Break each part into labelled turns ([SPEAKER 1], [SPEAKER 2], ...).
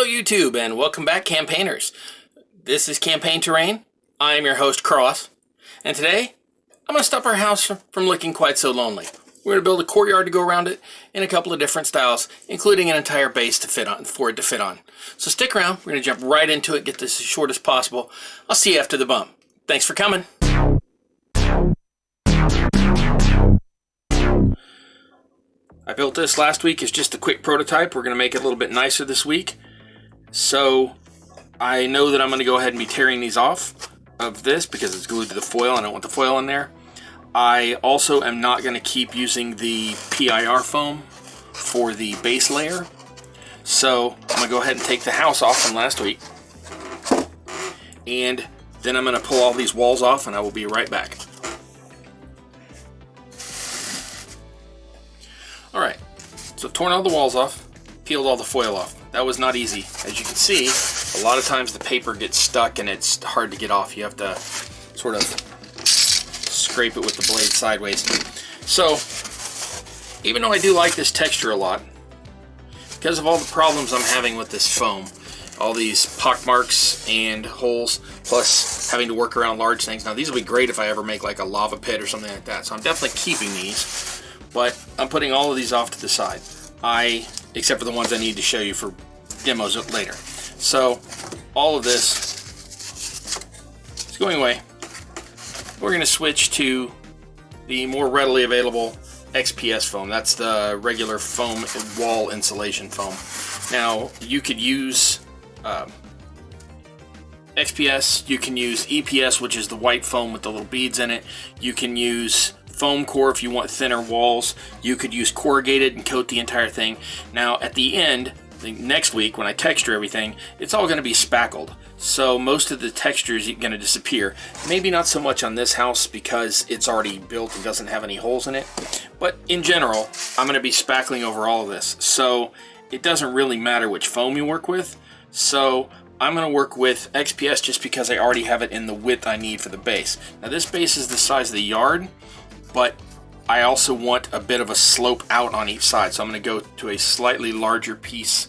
[SPEAKER 1] YouTube, and welcome back, campaigners. This is Campaign Terrain. I am your host, Cross, and today I'm going to stop our house from looking quite so lonely. We're going to build a courtyard to go around it in a couple of different styles, including an entire base to fit on, for it to fit on. So stick around. We're going to jump right into it, get this as short as possible. I'll see you after the bump. Thanks for coming. I built this last week as just a quick prototype. We're going to make it a little bit nicer this week. So I know that I'm going to go ahead and be tearing these off of this because it's glued to the foil. I don't want the foil in there. I also am not going to keep using the PIR foam for the base layer. So I'm going to go ahead and take the house off from last week. And then I'm going to pull all these walls off and I will be right back. Alright, so torn all the walls off, peeled all the foil off. That was not easy. As you can see, a lot of times the paper gets stuck and it's hard to get off. You have to sort of scrape it with the blade sideways. So, even though I do like this texture a lot, because of all the problems I'm having with this foam, all these pock marks and holes, plus having to work around large things. Now these will be great if I ever make like a lava pit or something like that, so I'm definitely keeping these. But I'm putting all of these off to the side. Except for the ones I need to show you for demos later. So all of this is going away. We're going to switch to the more readily available XPS foam. That's the regular foam wall insulation foam. Now you could use XPS, you can use EPS, which is the white foam with the little beads in it. You can use foam core if you want thinner walls. You could use corrugated and coat the entire thing. Now at the end, next week when I texture everything, it's all going to be spackled. So most of the texture is going to disappear. Maybe not so much on this house because it's already built and doesn't have any holes in it. But in general, I'm going to be spackling over all of this. So it doesn't really matter which foam you work with. So I'm going to work with XPS just because I already have it in the width I need for the base. Now this base is the size of the yard, but I also want a bit of a slope out on each side. So I'm going to go to a slightly larger piece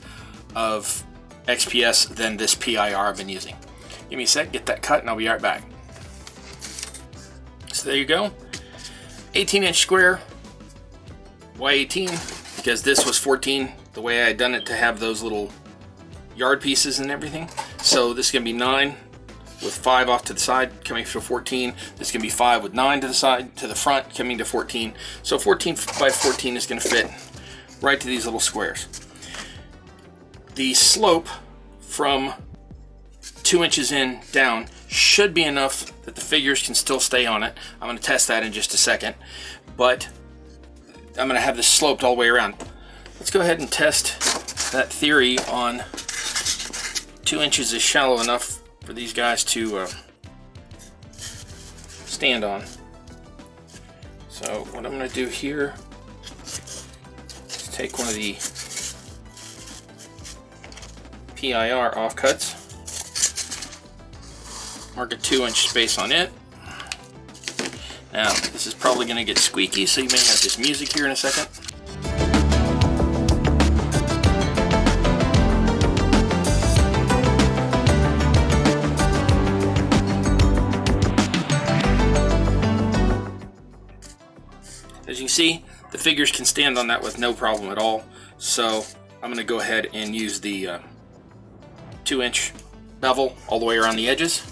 [SPEAKER 1] of XPS than this PIR I've been using. Give me a sec, get that cut, and I'll be right back. So there you go. 18-inch square, Y18, because this was 14, the way I had done it to have those little yard pieces and everything. So this is going to be 9 with 5 off to the side, coming to 14. This is going to be 5 with 9 to the side, to the front, coming to 14. So 14 by 14 is going to fit right to these little squares. The slope from 2 inches in down should be enough that the figures can still stay on it. I'm going to test that in just a second, but I'm going to have this sloped all the way around. Let's go ahead and test that theory on 2 inches is shallow enough for these guys to stand on. So what I'm going to do here is take one of the PIR offcuts, mark a 2-inch space on it. Now this is probably going to get squeaky, so you may have this music here in a second. As you can see, the figures can stand on that with no problem at all. So I'm going to go ahead and use the 2-inch bevel all the way around the edges.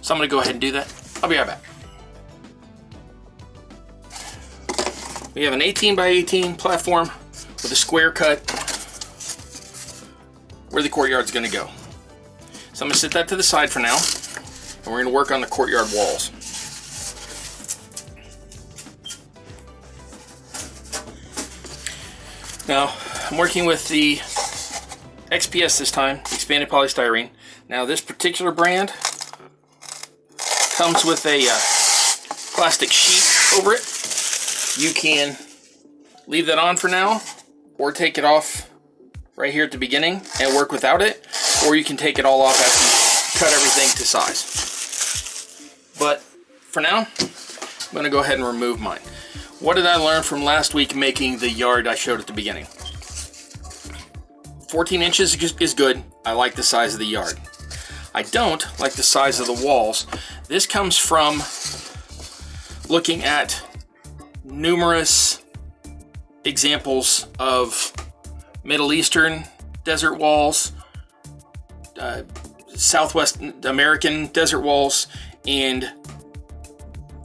[SPEAKER 1] So I'm going to go ahead and do that. I'll be right back. We have an 18 by 18 platform with a square cut where the courtyard's going to go. So I'm going to set that to the side for now, and we're going to work on the courtyard walls. Now, I'm working with the XPS this time, expanded polystyrene. Now, this particular brand comes with a plastic sheet over it. You can leave that on for now, or take it off right here at the beginning and work without it, or you can take it all off after you cut everything to size. But for now, I'm going to go ahead and remove mine. What did I learn from last week making the yard I showed at the beginning? 14 inches is good. I like the size of the yard. I don't like the size of the walls. This comes from looking at numerous examples of Middle Eastern desert walls, Southwest American desert walls, and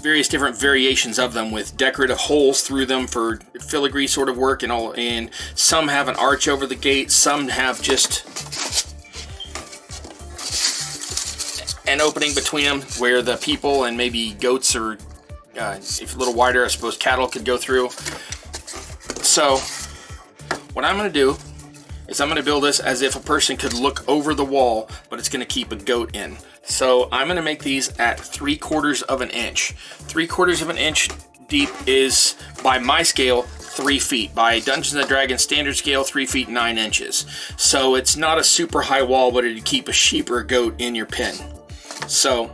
[SPEAKER 1] various different variations of them with decorative holes through them for filigree sort of work and all. And some have an arch over the gate, some have just an opening between them where the people and maybe goats or if a little wider, I suppose cattle could go through. So what I'm going to do is I'm going to build this as if a person could look over the wall, but it's going to keep a goat in. So I'm going to make these at 3/4 of an inch. 3/4 of an inch deep is, by my scale, 3 feet. By Dungeons & Dragons standard scale, 3 feet 9 inches. So it's not a super high wall, but it'd keep a sheep or a goat in your pen. So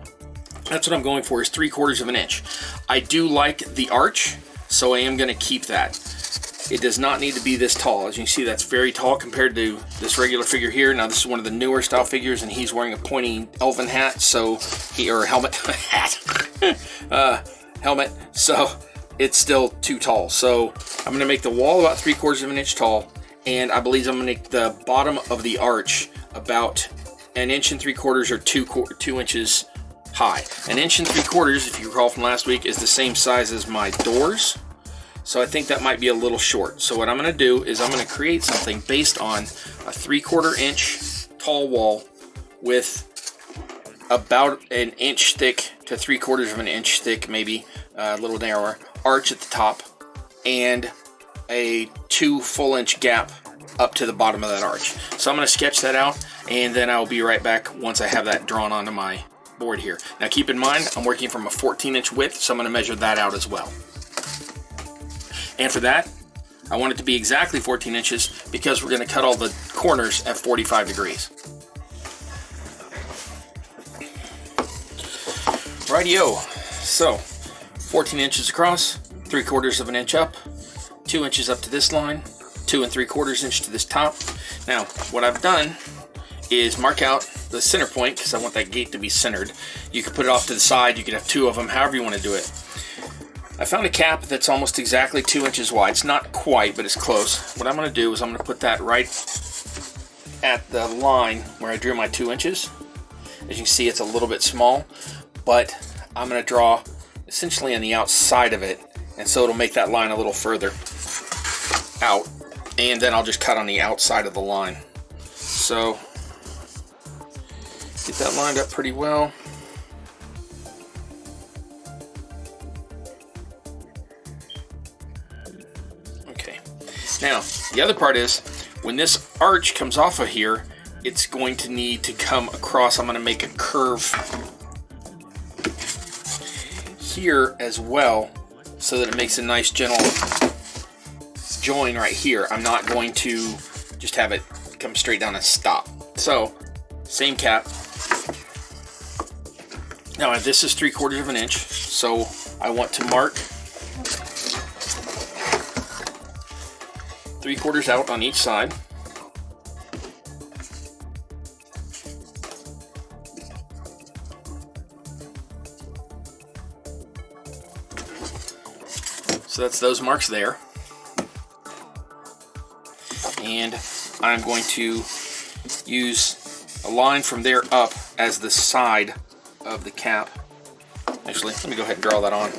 [SPEAKER 1] that's what I'm going for, is 3/4 of an inch. I do like the arch, so I am going to keep that. It does not need to be this tall. As you can see, that's very tall compared to this regular figure here. Now, this is one of the newer style figures, and he's wearing a pointy elven hat, so or helmet, helmet. So it's still too tall. So I'm going to make the wall about 3/4 of an inch tall, and I believe I'm going to make the bottom of the arch about 1 3/4 or 2 inches high. 1 3/4, if you recall from last week, is the same size as my doors. So I think that might be a little short. So what I'm going to do is I'm going to create something based on a 3/4 inch tall wall with about 1 inch thick to 3/4 of an inch thick, maybe a little narrower, arch at the top, and a 2 full inch gap up to the bottom of that arch. So I'm going to sketch that out, and then I'll be right back once I have that drawn onto my board here. Now keep in mind, I'm working from a 14 inch width, so I'm going to measure that out as well. And for that, I want it to be exactly 14 inches because we're going to cut all the corners at 45 degrees. Rightio. So 14 inches across, 3/4 of an inch up, 2 inches up to this line, 2 3/4 inch to this top. Now, what I've done is mark out the center point because I want that gate to be centered. You could put it off to the side, you could have 2 of them, however you want to do it. I found a cap that's almost exactly 2 inches wide. It's not quite, but it's close. What I'm going to do is I'm going to put that right at the line where I drew my 2 inches. As you can see, it's a little bit small, but I'm going to draw essentially on the outside of it, and so it'll make that line a little further out, and then I'll just cut on the outside of the line. So get that lined up pretty well. Now, the other part is, when this arch comes off of here, it's going to need to come across. I'm going to make a curve here as well, so that it makes a nice gentle join right here. I'm not going to just have it come straight down and stop. So, same cap. Now, this is 3/4 of an inch, so I want to mark 3/4 out on each side. So that's those marks there. And I'm going to use a line from there up as the side of the cap. Actually, let me go ahead and draw that on.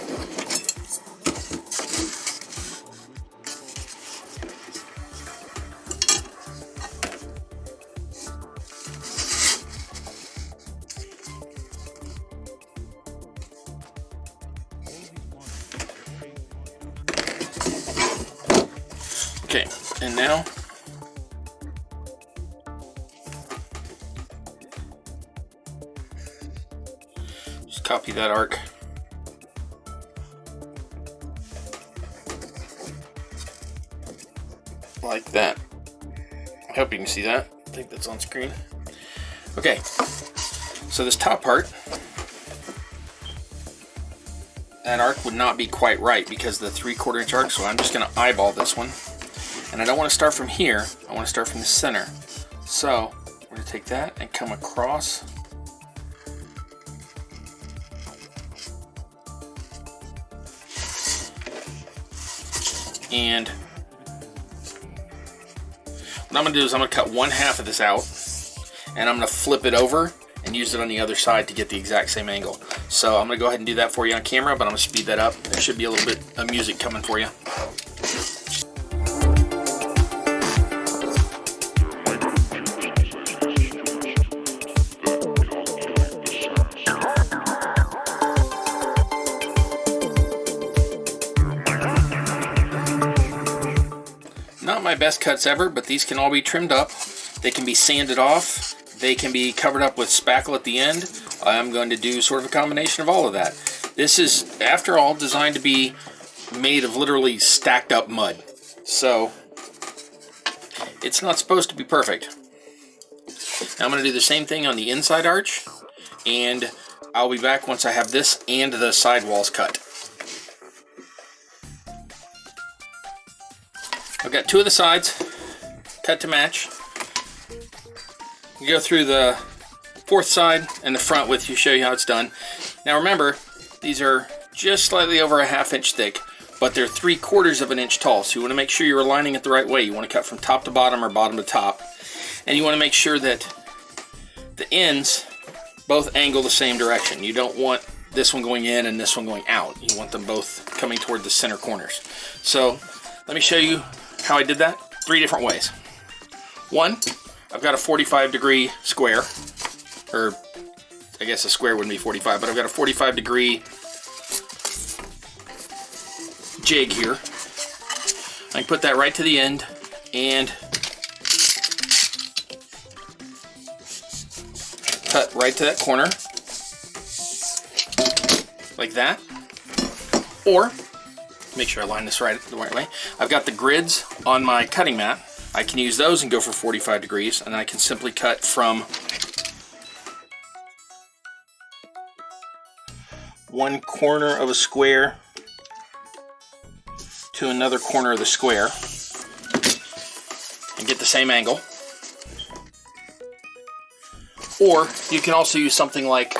[SPEAKER 1] Okay, and now just copy that arc. Like that. I hope you can see that. I think that's on screen. Okay, so this top part, that arc would not be quite right because of the 3/4 inch arc, so I'm just going to eyeball this one. And I don't want to start from here, I want to start from the center. So we're going to take that and come across. And what I'm going to do is I'm going to cut 1/2 of this out, and I'm going to flip it over and use it on the other side to get the exact same angle. So I'm going to go ahead and do that for you on camera, but I'm going to speed that up. There should be a little bit of music coming for you. Not my best cuts ever, but these can all be trimmed up. They can be sanded off. They can be covered up with spackle at the end. I'm going to do sort of a combination of all of that. This is, after all, designed to be made of literally stacked up mud. So it's not supposed to be perfect. Now I'm going to do the same thing on the inside arch, and I'll be back once I have this and the side walls cut. I've got 2 of the sides cut to match. You go through the 4th side and the front with you, show you how it's done. Now remember, these are just slightly over a 1/2 inch thick, but they're 3/4 of an inch tall. So you want to make sure you're aligning it the right way. You want to cut from top to bottom or bottom to top. And you want to make sure that the ends both angle the same direction. You don't want this one going in and this one going out. You want them both coming toward the center corners. So let me show you how I did that 3 different ways. One, I've got a 45-degree square, or I guess a square wouldn't be 45, but I've got a 45-degree jig here. I can put that right to the end and cut right to that corner, like that. Or, make sure I line this right the right way. I've got the grids on my cutting mat. I can use those and go for 45 degrees, and I can simply cut from one corner of a square to another corner of the square and get the same angle. Or you can also use something like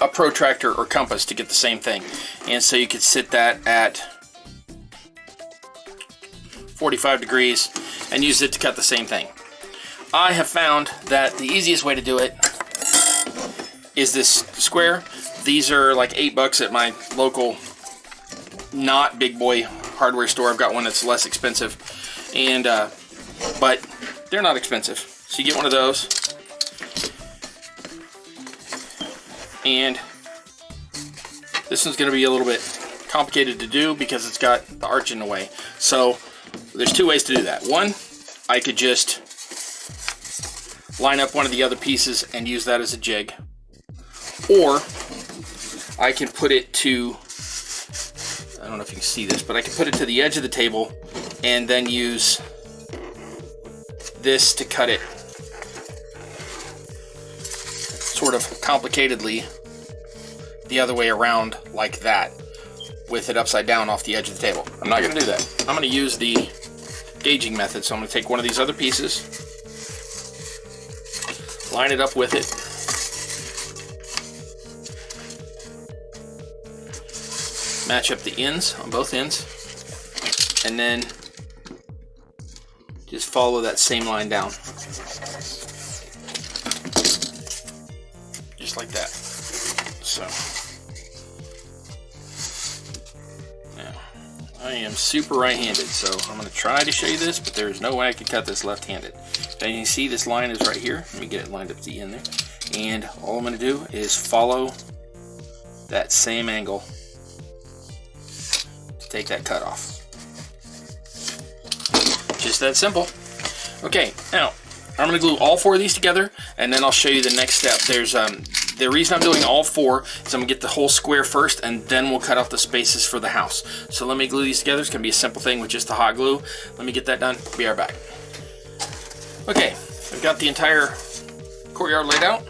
[SPEAKER 1] a protractor or compass to get the same thing. And so you could sit that at 45 degrees and use it to cut the same thing. I have found that the easiest way to do it is this square. These are like $8 at my local not big boy hardware store. I've got one that's less expensive, and but they're not expensive. So you get one of those, and this one's going to be a little bit complicated to do because it's got the arch in the way. So there's 2 ways to do that. One, I could just line up one of the other pieces and use that as a jig. Or I can put it to, I don't know if you can see this, but I can put it to the edge of the table and then use this to cut it sort of complicatedly the other way around, like that, with it upside down off the edge of the table. I'm not going to do that. I'm going to use the gauging method. So I'm going to take one of these other pieces, line it up with it, match up the ends on both ends, and then just follow that same line down, just like that. So now I am super right-handed, so I'm going to try to show you this, but there's no way I can cut this left-handed. Now you can see this line is right here. Let me get it lined up to the end there, and all I'm going to do is follow that same angle to take that cut off. Just that simple. Okay, now I'm going to glue all 4 of these together, and then I'll show you the next step. There's the reason I'm doing all 4 is I'm going to get the whole square first, and then we'll cut out the spaces for the house. So let me glue these together. It's going to be a simple thing with just the hot glue. Let me get that done. Be right back. Okay, I've got the entire courtyard laid out.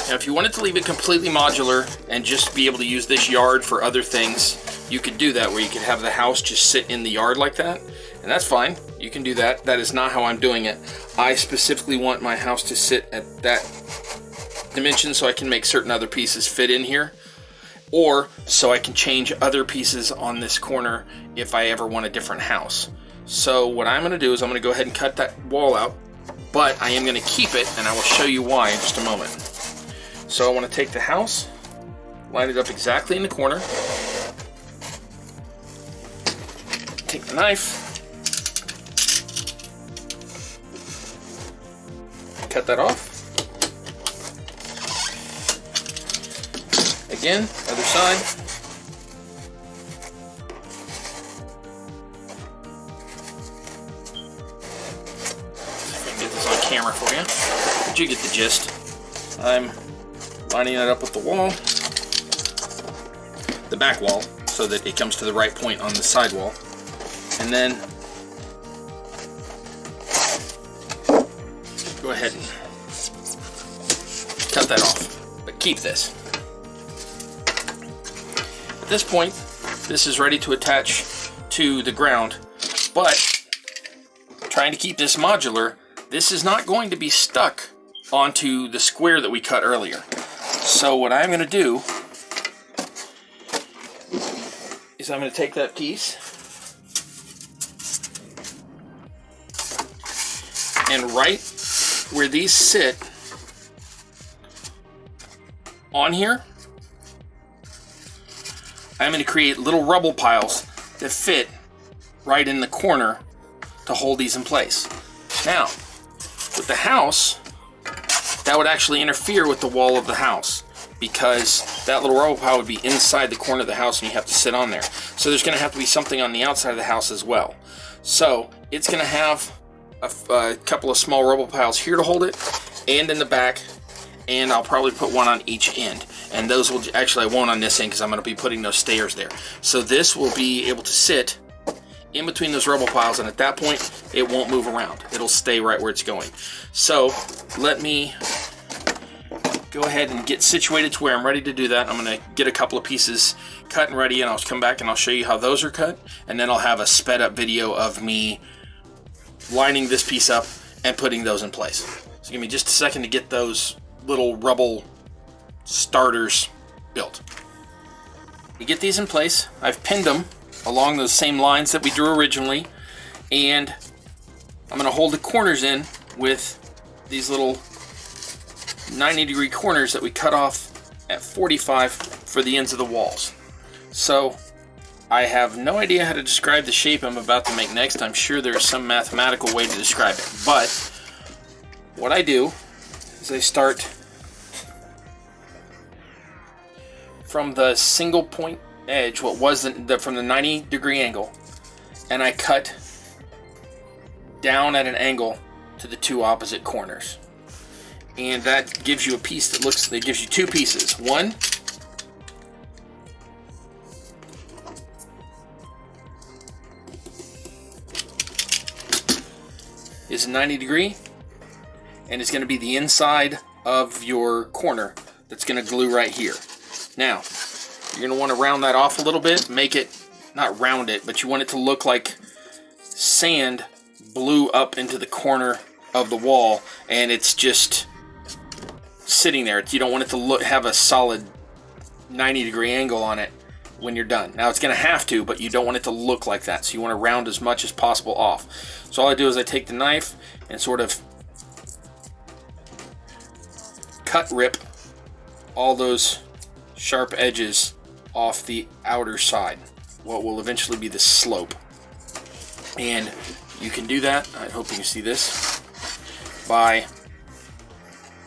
[SPEAKER 1] Now if you wanted to leave it completely modular and just be able to use this yard for other things, you could do that, where you could have the house just sit in the yard like that, and that's fine. You can do that. That is not how I'm doing it. I specifically want my house to sit at that dimension so I can make certain other pieces fit in here, or so I can change other pieces on this corner if I ever want a different house. So what I'm going to do is I'm going to go ahead and cut that wall out, but I am going to keep it, and I will show you why in just a moment. So I want to take the house, line it up exactly in the corner, take the knife, cut that off. Again, other side. See if I can get this on camera for you. But you get the gist. I'm lining it up with the wall, the back wall, so that it comes to the right point on the side wall. And then go ahead and cut that off, but keep this. At this point, this is ready to attach to the ground, but trying to keep this modular, this is not going to be stuck onto the square that we cut earlier. So what I'm going to do is I'm going to take that piece and right where these sit on here, I'm going to create little rubble piles that fit right in the corner to hold these in place. Now, with the house, that would actually interfere with the wall of the house, because that little rubble pile would be inside the corner of the house and you have to sit on there. So there's going to have to be something on the outside of the house as well. So it's going to have a couple of small rubble piles here to hold it, and in the back, and I'll probably put one on each end. And those will, actually I won't on this end because I'm going to be putting those stairs there. So this will be able to sit in between those rubble piles, and at that point it won't move around. It'll stay right where it's going. So let me go ahead and get situated to where I'm ready to do that. I'm going to get a couple of pieces cut and ready, and I'll come back and I'll show you how those are cut, and then I'll have a sped up video of me lining this piece up and putting those in place. So give me just a second to get those little rubble starters built. You get these in place. I've pinned them along those same lines that we drew originally, and I'm going to hold the corners in with these little 90-degree corners that we cut off at 45 for the ends of the walls. So I have no idea how to describe the shape I'm about to make next. I'm sure there's some mathematical way to describe it, but what I do is I start from the single point edge, what was from the 90-degree angle, and I cut down at an angle to the two opposite corners, and that gives you a piece that gives you two pieces. One is a 90-degree, and it's going to be the inside of your corner that's going to glue right here. Now, you're going to want to round that off a little bit, make it, not round it, but you want it to look like sand blew up into the corner of the wall, and it's just sitting there. You don't want it to have a solid 90-degree angle on it when you're done. Now, it's going to have to, but you don't want it to look like that, so you want to round as much as possible off. So all I do is I take the knife and sort of cut rip all those sharp edges off the outer side, what will eventually be the slope. And you can do that, I hope you can see this, by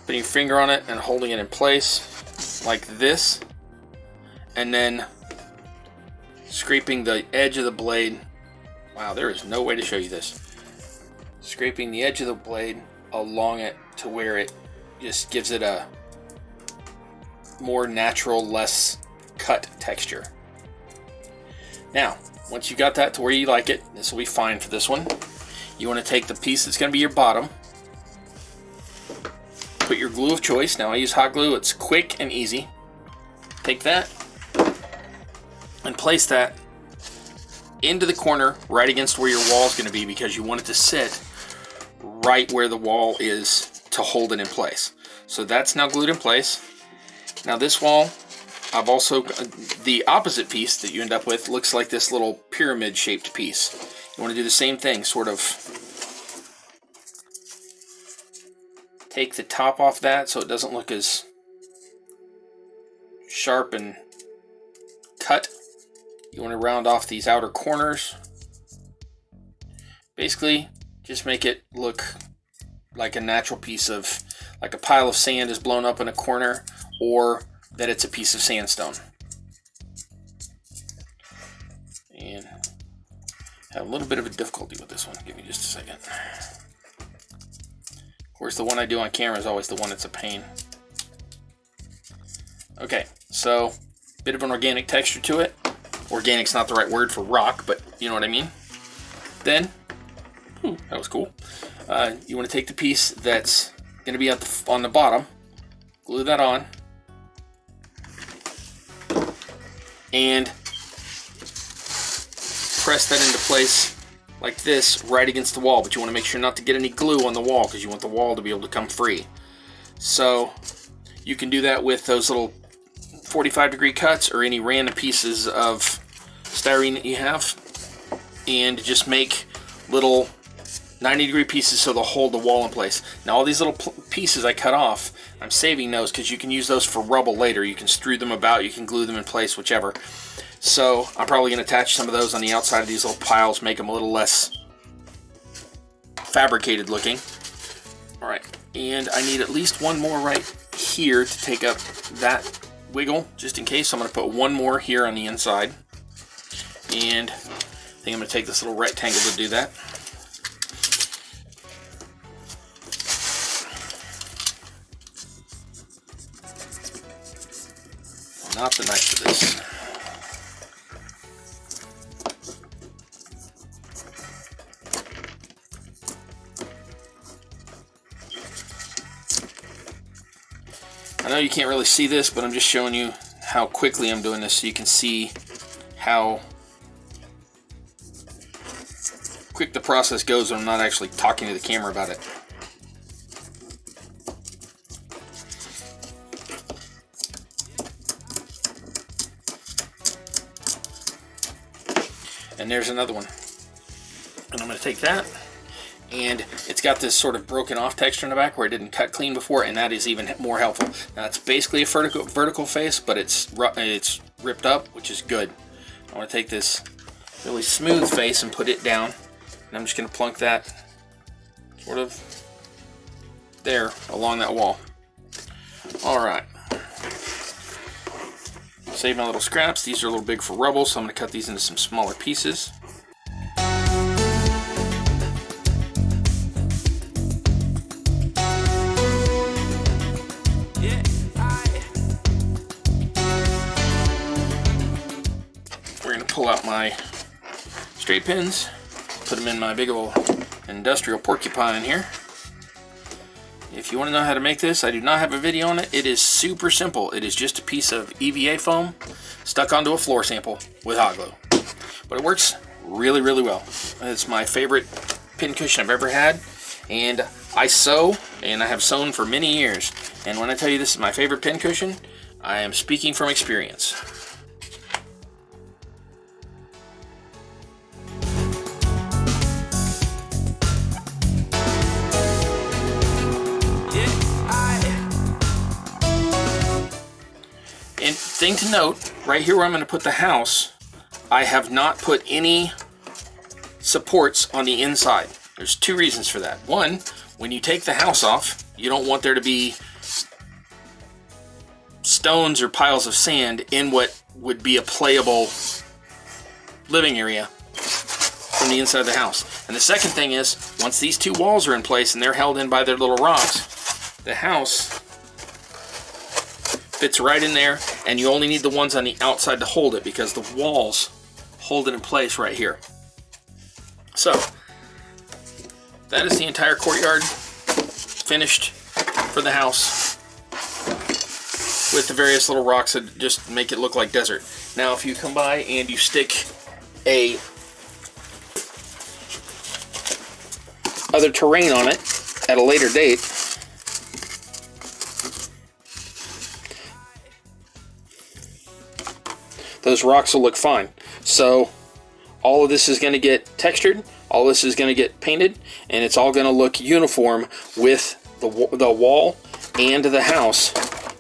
[SPEAKER 1] putting your finger on it and holding it in place like this, and then scraping the edge of the blade. Wow, there is no way to show you this. Scraping the edge of the blade along it to where it just gives it a more natural, less cut texture. Now, once you got that to where you like it, this will be fine for this one. You want to take the piece that's going to be your bottom, put your glue of choice. Now I use hot glue, it's quick and easy. Take that and place that into the corner right against where your wall is going to be, because you want it to sit right where the wall is to hold it in place. So that's now glued in place. Now this wall, I've also, the opposite piece that you end up with looks like this little pyramid shaped piece. You want to do the same thing, sort of take the top off that so it doesn't look as sharp and cut. You want to round off these outer corners. Basically, just make it look like a natural piece of, like a pile of sand is blown up in a corner, or that it's a piece of sandstone. And I have a little bit of a difficulty with this one. Give me just a second. Of course, the one I do on camera is always the one that's a pain. Okay, so bit of an organic texture to it. Organic's not the right word for rock, but you know what I mean. Then, that was cool. You want to take the piece that's going to be on the bottom, glue that on, and press that into place like this right against the wall. But you want to make sure not to get any glue on the wall, because you want the wall to be able to come free. So you can do that with those little 45-degree cuts or any random pieces of styrene that you have, and just make little 90-degree pieces so they'll hold the wall in place. Now all these little pieces I cut off, I'm saving those because you can use those for rubble later. You can strew them about, you can glue them in place, whichever. So I'm probably going to attach some of those on the outside of these little piles, make them a little less fabricated looking. Alright, and I need at least one more right here to take up that wiggle, just in case. So I'm going to put one more here on the inside. And I think I'm going to take this little rectangle to do that. Not the knife for this. I know you can't really see this, but I'm just showing you how quickly I'm doing this so you can see how quick the process goes when I'm not actually talking to the camera about it. And there's another one. And I'm going to take that, and it's got this sort of broken off texture in the back where it didn't cut clean before, and that is even more helpful. Now it's basically a vertical face, but it's ripped up, which is good. I want to take this really smooth face and put it down, and I'm just going to plunk that sort of there along that wall. Alright. Save my little scraps. These are a little big for rubble, so I'm going to cut these into some smaller pieces. We're going to pull out my straight pins, put them in my big old industrial porcupine here. If you want to know how to make this, I do not have a video on it. It is super simple. It is just a piece of EVA foam stuck onto a floor sample with hot glue. But it works really, really well. It's my favorite pin cushion I've ever had. And I sew, and I have sewn for many years. And when I tell you this is my favorite pin cushion, I am speaking from experience. And thing to note, right here where I'm going to put the house, I have not put any supports on the inside. There's two reasons for that. One, when you take the house off, you don't want there to be stones or piles of sand in what would be a playable living area from the inside of the house. And the second thing is, once these two walls are in place and they're held in by their little rocks, the house fits right in there, and you only need the ones on the outside to hold it because the walls hold it in place right here. So, that is the entire courtyard finished for the house with the various little rocks that just make it look like desert. Now, if you come by and you stick a other terrain on it at a later date. Those rocks will look fine. So all of this is going to get textured, all this is going to get painted, and it's all going to look uniform with the wall and the house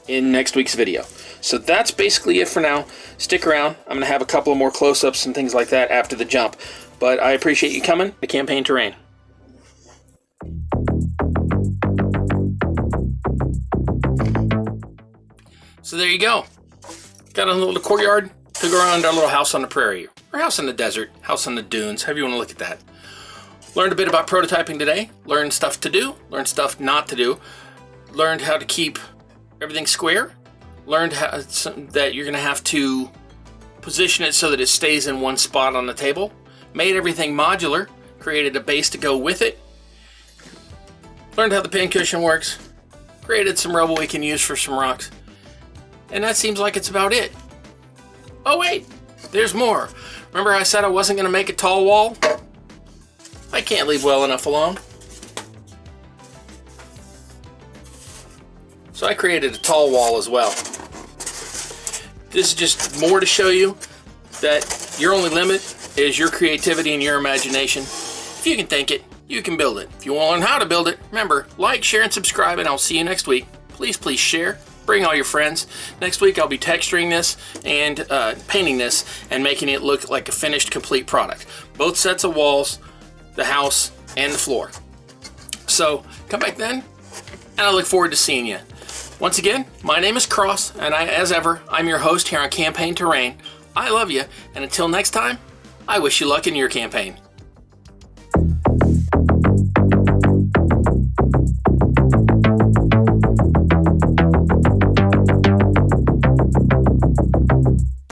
[SPEAKER 1] in next week's video. So that's basically it for now. Stick around. I'm going to have a couple of more close-ups and things like that after the jump. But I appreciate you coming to Campaign Terrain. So there you go. Got a little courtyard to go around our little house on the prairie, or house in the desert, house on the dunes, however you want to look at that. Learned a bit about prototyping today. Learned stuff to do, learned stuff not to do. Learned how to keep everything square. Learned how, that you're going to have to position it so that it stays in one spot on the table. Made everything modular. Created a base to go with it. Learned how the pincushion works. Created some rubble we can use for some rocks. And that seems like it's about it. Oh wait, there's more. Remember I said I wasn't going to make a tall wall? I can't leave well enough alone. So I created a tall wall as well. This is just more to show you that your only limit is your creativity and your imagination. If you can think it, you can build it. If you want to learn how to build it, remember, like, share, and subscribe, and I'll see you next week. Please share. Bring all your friends. Next week I'll be texturing this and painting this and making it look like a finished, complete product. Both sets of walls, the house, and the floor. So come back then, and I look forward to seeing you. Once again, my name is Cross, and as ever, I'm your host here on Campaign Terrain. I love you, and until next time, I wish you luck in your campaign.